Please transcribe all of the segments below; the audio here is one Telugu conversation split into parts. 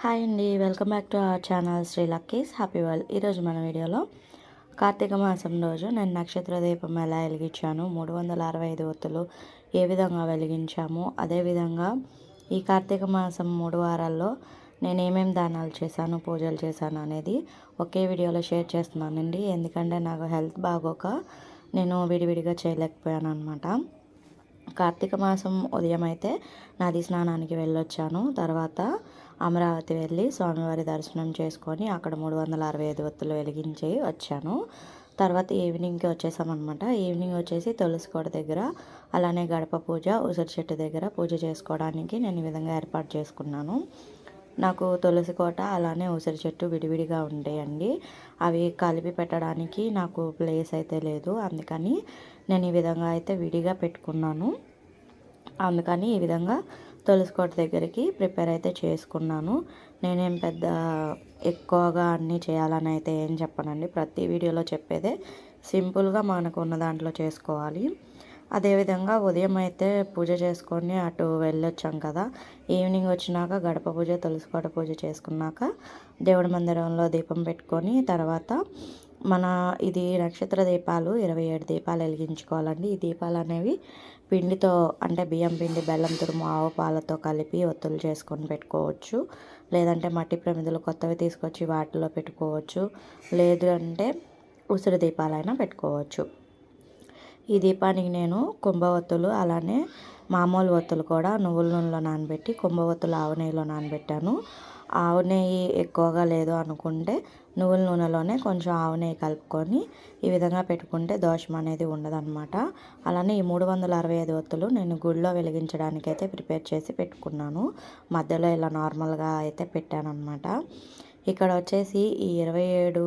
హాయ్ అండి, welcome back to our channel Sri Lucky's Happy World. ఈరోజు మన వీడియోలో కార్తీక మాసం రోజు నేను నక్షత్ర దీపం ఎలా వెలిగించాను, 365 ఒత్తులు ఏ విధంగా వెలిగించాము, అదేవిధంగా ఈ కార్తీక మాసం 3 వారాల్లో నేను ఏమేమి దానాలు చేశాను, పూజలు చేశాను అనేది ఒకే వీడియోలో షేర్ చేస్తున్నానండి. ఎందుకంటే నాకు హెల్త్ బాగోక నేను విడివిడిగా చేయలేకపోయాను అనమాట. కార్తీక మాసం ఉదయం అయితే నది స్నానానికి వెళ్ళొచ్చాను. తర్వాత అమరావతి వెళ్ళి స్వామివారి దర్శనం చేసుకొని అక్కడ 365 ఒత్తులు వెలిగించి వచ్చాను. తర్వాత ఈవినింగ్కి వచ్చేసామన్నమాట. ఈవినింగ్ వచ్చేసి తులసి కోట దగ్గర, అలానే గడప పూజ, ఉసిరి చెట్టు దగ్గర పూజ చేసుకోవడానికి నేను ఈ విధంగా ఏర్పాటు చేసుకున్నాను. నాకు తులసి కోట అలానే ఉసిరి చెట్టు విడివిడిగా ఉండేయండి. అవి కలిపి పెట్టడానికి నాకు ప్లేస్ అయితే లేదు. అందుకని నేను ఈ విధంగా అయితే విడిగా పెట్టుకున్నాను. అందుకని ఈ విధంగా తులసి కోట దగ్గరికి ప్రిపేర్ అయితే చేసుకున్నాను. నేనేం పెద్ద ఎక్కువగా అన్నీ చేయాలని అయితే ఏం చెప్పనండి. ప్రతి వీడియోలో చెప్పేదే సింపుల్గా మనకు ఉన్న దాంట్లో చేసుకోవాలి. అదేవిధంగా ఉదయం అయితే పూజ చేసుకొని అటు వెళ్ళొచ్చాం కదా. ఈవినింగ్ వచ్చినాక గడప పూజ, తులసి కోట పూజ చేసుకున్నాక దేవుడి మందిరంలో దీపం పెట్టుకొని తర్వాత ఇది నక్షత్ర దీపాలు 27 దీపాలు వెలిగించుకోవాలండి. ఈ దీపాలు అనేవి పిండితో, అంటే బియ్యం పిండి, బెల్లం తురుము, ఆవు పాలతో కలిపి ఒత్తులు చేసుకొని పెట్టుకోవచ్చు. లేదంటే మట్టి ప్రమిదలు కొత్తవి తీసుకొచ్చి వాటిలో పెట్టుకోవచ్చు. లేదు అంటే ఉసిరి దీపాలైనా పెట్టుకోవచ్చు. ఈ దీపానికి నేను కుంభవత్తులు అలానే మామూలు ఒత్తులు కూడా నువ్వుల నూనెలో నానబెట్టి, కుంభవత్తులు ఆవు నెయ్యిలో నానబెట్టాను. ఆవు నెయ్యి ఎక్కువగా లేదు అనుకుంటే నువ్వుల నూనెలోనే కొంచెం ఆవు నెయ్యి కలుపుకొని ఈ విధంగా పెట్టుకుంటే దోషం అనేది ఉండదన్నమాట. అలానే ఈ 365 ఒత్తులు నేను గుడిలో వెలిగించడానికి అయితే ప్రిపేర్ చేసి పెట్టుకున్నాను. మధ్యలో ఇలా నార్మల్గా అయితే పెట్టాను అనమాట. ఇక్కడ వచ్చేసి ఈ 27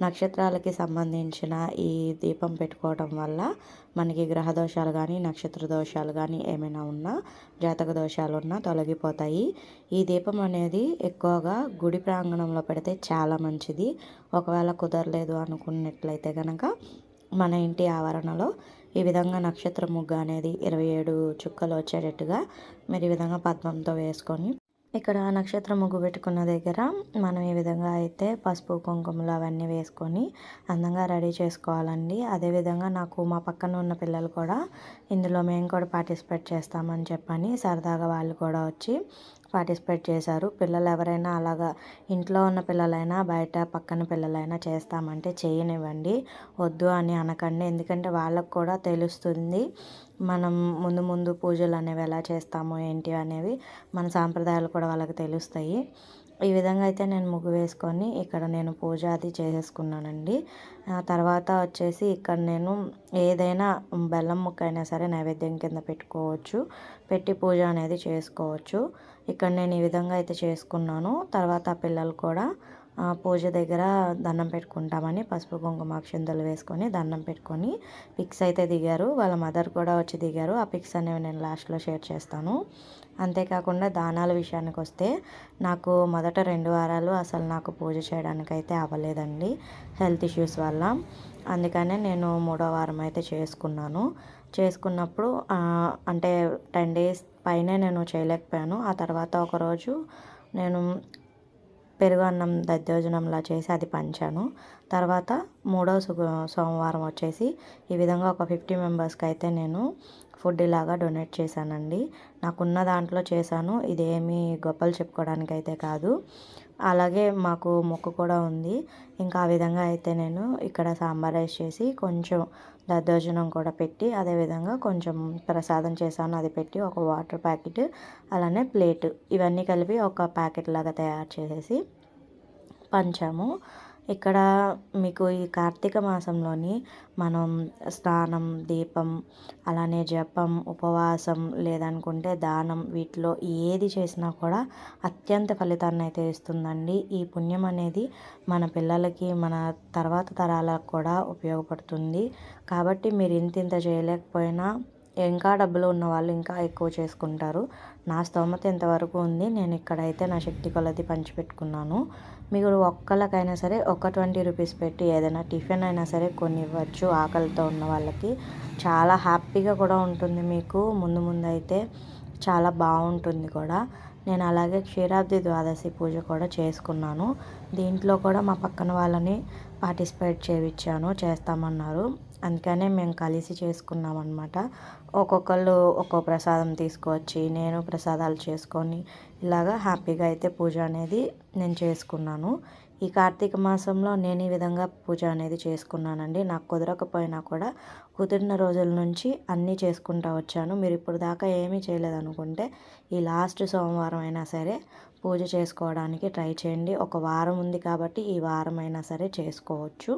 నక్షత్రాలకి సంబంధించిన ఈ దీపం పెట్టుకోవడం వల్ల మనకి గ్రహ దోషాలు కానీ, నక్షత్ర దోషాలు కానీ ఏమైనా ఉన్నా, జాతక దోషాలు ఉన్నా తొలగిపోతాయి. ఈ దీపం అనేది ఎక్కువగా గుడి ప్రాంగణంలో పెడితే చాలా మంచిది. ఒకవేళ కుదరలేదు అనుకున్నట్లయితే కనుక మన ఇంటి ఆవరణలో ఈ విధంగా నక్షత్ర ముగ్గు అనేది 27 చుక్కలు వచ్చేటట్టుగా మీరు ఈ విధంగా పద్మంతో వేసుకొని ఇక్కడ నక్షత్ర ముగ్గు పెట్టుకున్న దగ్గర మనం ఈ విధంగా అయితే పసుపు, కుంకుమలు అవన్నీ వేసుకొని అందంగా రెడీ చేసుకోవాలండి. అదేవిధంగా నాకు మా పక్కన ఉన్న పిల్లలు కూడా ఇందులో మేము కూడా పార్టిసిపేట్ చేస్తామని చెప్పని సరదాగా వాళ్ళు కూడా వచ్చి పార్టిసిపేట్ చేశారు. పిల్లలు ఎవరైనా అలాగా ఇంట్లో ఉన్న పిల్లలైనా బయట పక్కన పిల్లలైనా చేస్తామంటే చేయనివ్వండి, వద్దు అని అనకండి. ఎందుకంటే వాళ్ళకు కూడా తెలుస్తుంది మనం ముందు ముందు పూజలు అనేవి ఎలా చేస్తామో ఏంటి అనేవి, మన సాంప్రదాయాలు కూడా వాళ్ళకి తెలుస్తాయి. ఈ విధంగా అయితే నేను ముగ్గు వేసుకొని ఇక్కడ నేను పూజ అది చేసేసుకున్నానండి. తర్వాత వచ్చేసి ఇక్కడ నేను ఏదైనా బెల్లం ముక్క అయినా సరే నైవేద్యం కింద పెట్టుకోవచ్చు, పెట్టి పూజ అనేది చేసుకోవచ్చు. ఇక్కడ నేను ఈ విధంగా అయితే చేసుకున్నాను. తర్వాత పిల్లలు కూడా పూజ దగ్గర దండం పెట్టుకుంటామని పసుపు, కుంకుమ, అక్షింతలు వేసుకొని దండం పెట్టుకొని పిక్స్ అయితే దిగారు. వాళ్ళ మదర్ కూడా వచ్చి దిగారు. ఆ పిక్స్ అనేవి నేను లాస్ట్లో షేర్ చేస్తాను. అంతేకాకుండా దానాల విషయానికి వస్తే నాకు మొదట 2 వారాలు అసలు నాకు పూజ చేయడానికి అయితే అవ్వలేదండి, హెల్త్ ఇష్యూస్ వల్ల. అందుకనే నేను 3వ వారం అయితే చేసుకున్నప్పుడు అంటే 10 డేస్ పైనే నేను చేయలేకపోయాను. ఆ తర్వాత ఒకరోజు నేను పెరుగు అన్నం దద్దోజనంలా చేసి అది పంచాను. తర్వాత 3వ సోమవారం వచ్చేసి ఈ విధంగా ఒక 50 మెంబర్స్కి అయితే నేను ఫుడ్ ఇలాగా డొనేట్ చేశానండి. నాకున్న దాంట్లో చేశాను. ఇదేమీ గొప్పలు చెప్పుకోవడానికి అయితే కాదు. అలాగే మాకు మొక్కు కూడా ఉంది. ఇంకా ఆ విధంగా అయితే నేను ఇక్కడ సాంబార్ రైస్ చేసి కొంచెం దద్దోజనం కూడా పెట్టి, అదేవిధంగా కొంచెం ప్రసాదం చేశాను, అది పెట్టి ఒక వాటర్ ప్యాకెట్ అలానే ప్లేట్ ఇవన్నీ కలిపి ఒక ప్యాకెట్ లాగా తయారు చేసేసి పంచాము. ఇక్కడ మీకు ఈ కార్తీక మాసంలోని మనం స్నానం, దీపం, అలానే జపం, ఉపవాసం లేదనుకుంటే దానం, వీటిలో ఏది చేసినా కూడా అత్యంత ఫలితాన్ని అయితే ఇస్తుందండి. ఈ పుణ్యం అనేది మన పిల్లలకి, మన తర్వాత తరాలకు కూడా ఉపయోగపడుతుంది. కాబట్టి మీరు ఇంత చేయలేకపోయినా ఇంకా డబ్బులు ఉన్న వాళ్ళు ఇంకా ఎక్కువ చేసుకుంటారు. నా స్తోమత ఎంతవరకు ఉంది, నేను ఇక్కడైతే నా శక్తి కొలది పంచిపెట్టుకున్నాను. మీరు ఒక్కళ్ళకైనా సరే ఒక 20 రూపీస్ పెట్టి ఏదైనా టిఫిన్ అయినా సరే కొన్ని ఇవ్వచ్చు ఆకలితో ఉన్న వాళ్ళకి. చాలా హ్యాపీగా కూడా ఉంటుంది మీకు. ముందు అయితే చాలా బాగుంటుంది కూడా. నేను అలాగే క్షీరాబ్ది ద్వాదశి పూజ కూడా చేసుకున్నాను. దీంట్లో కూడా మా పక్కన వాళ్ళని పార్టిసిపేట్ చేస్తామన్నారు. అందుకనే మేము కలిసి చేసుకున్నాం అనమాట. ఒక్కొక్కళ్ళు ఒక్కో ప్రసాదం తీసుకువచ్చి నేను ప్రసాదాలు చేసుకొని ఇలాగా హ్యాపీగా అయితే పూజ అనేది నేను చేసుకున్నాను. ఈ కార్తీక మాసంలో నేను ఈ విధంగా పూజ అనేది చేసుకున్నానండి. నాకు కుదరకపోయినా కూడా కుదిరిన రోజుల నుంచి అన్నీ చేసుకుంటూ వచ్చాను. మీరు ఇప్పుడు దాకా ఏమీ చేయలేదనుకుంటే ఈ లాస్ట్ సోమవారం అయినా సరే పూజ చేసుకోవడానికి ట్రై చేయండి. ఒక వారం ఉంది కాబట్టి ఈ వారం అయినా సరే చేసుకోవచ్చు.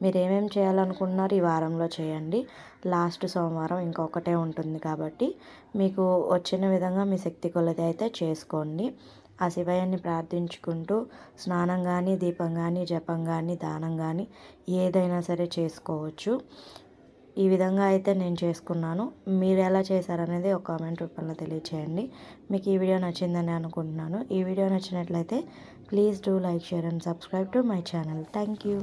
మీరు ఏమేమి చేయాలనుకుంటున్నారు ఈ వారంలో చేయండి. లాస్ట్ సోమవారం ఇంకొకటే ఉంటుంది కాబట్టి మీకు వచ్చిన విధంగా మీ శక్తి కొలది అయితే చేసుకోండి. ఆ శివయ్యని ప్రార్థించుకుంటూ స్నానం కానీ, దీపం కానీ, జపం కానీ, దానం కానీ ఏదైనా సరే చేసుకోవచ్చు. ఈ విధంగా అయితే నేను చేసుకున్నాను. మీరు ఎలా చేశారనేది ఒక కామెంట్ రూపంలో తెలియచేయండి. మీకు ఈ వీడియో నచ్చిందని అనుకుంటున్నాను. ఈ వీడియో నచ్చినట్లయితే please do like, share and subscribe to my channel. Thank you.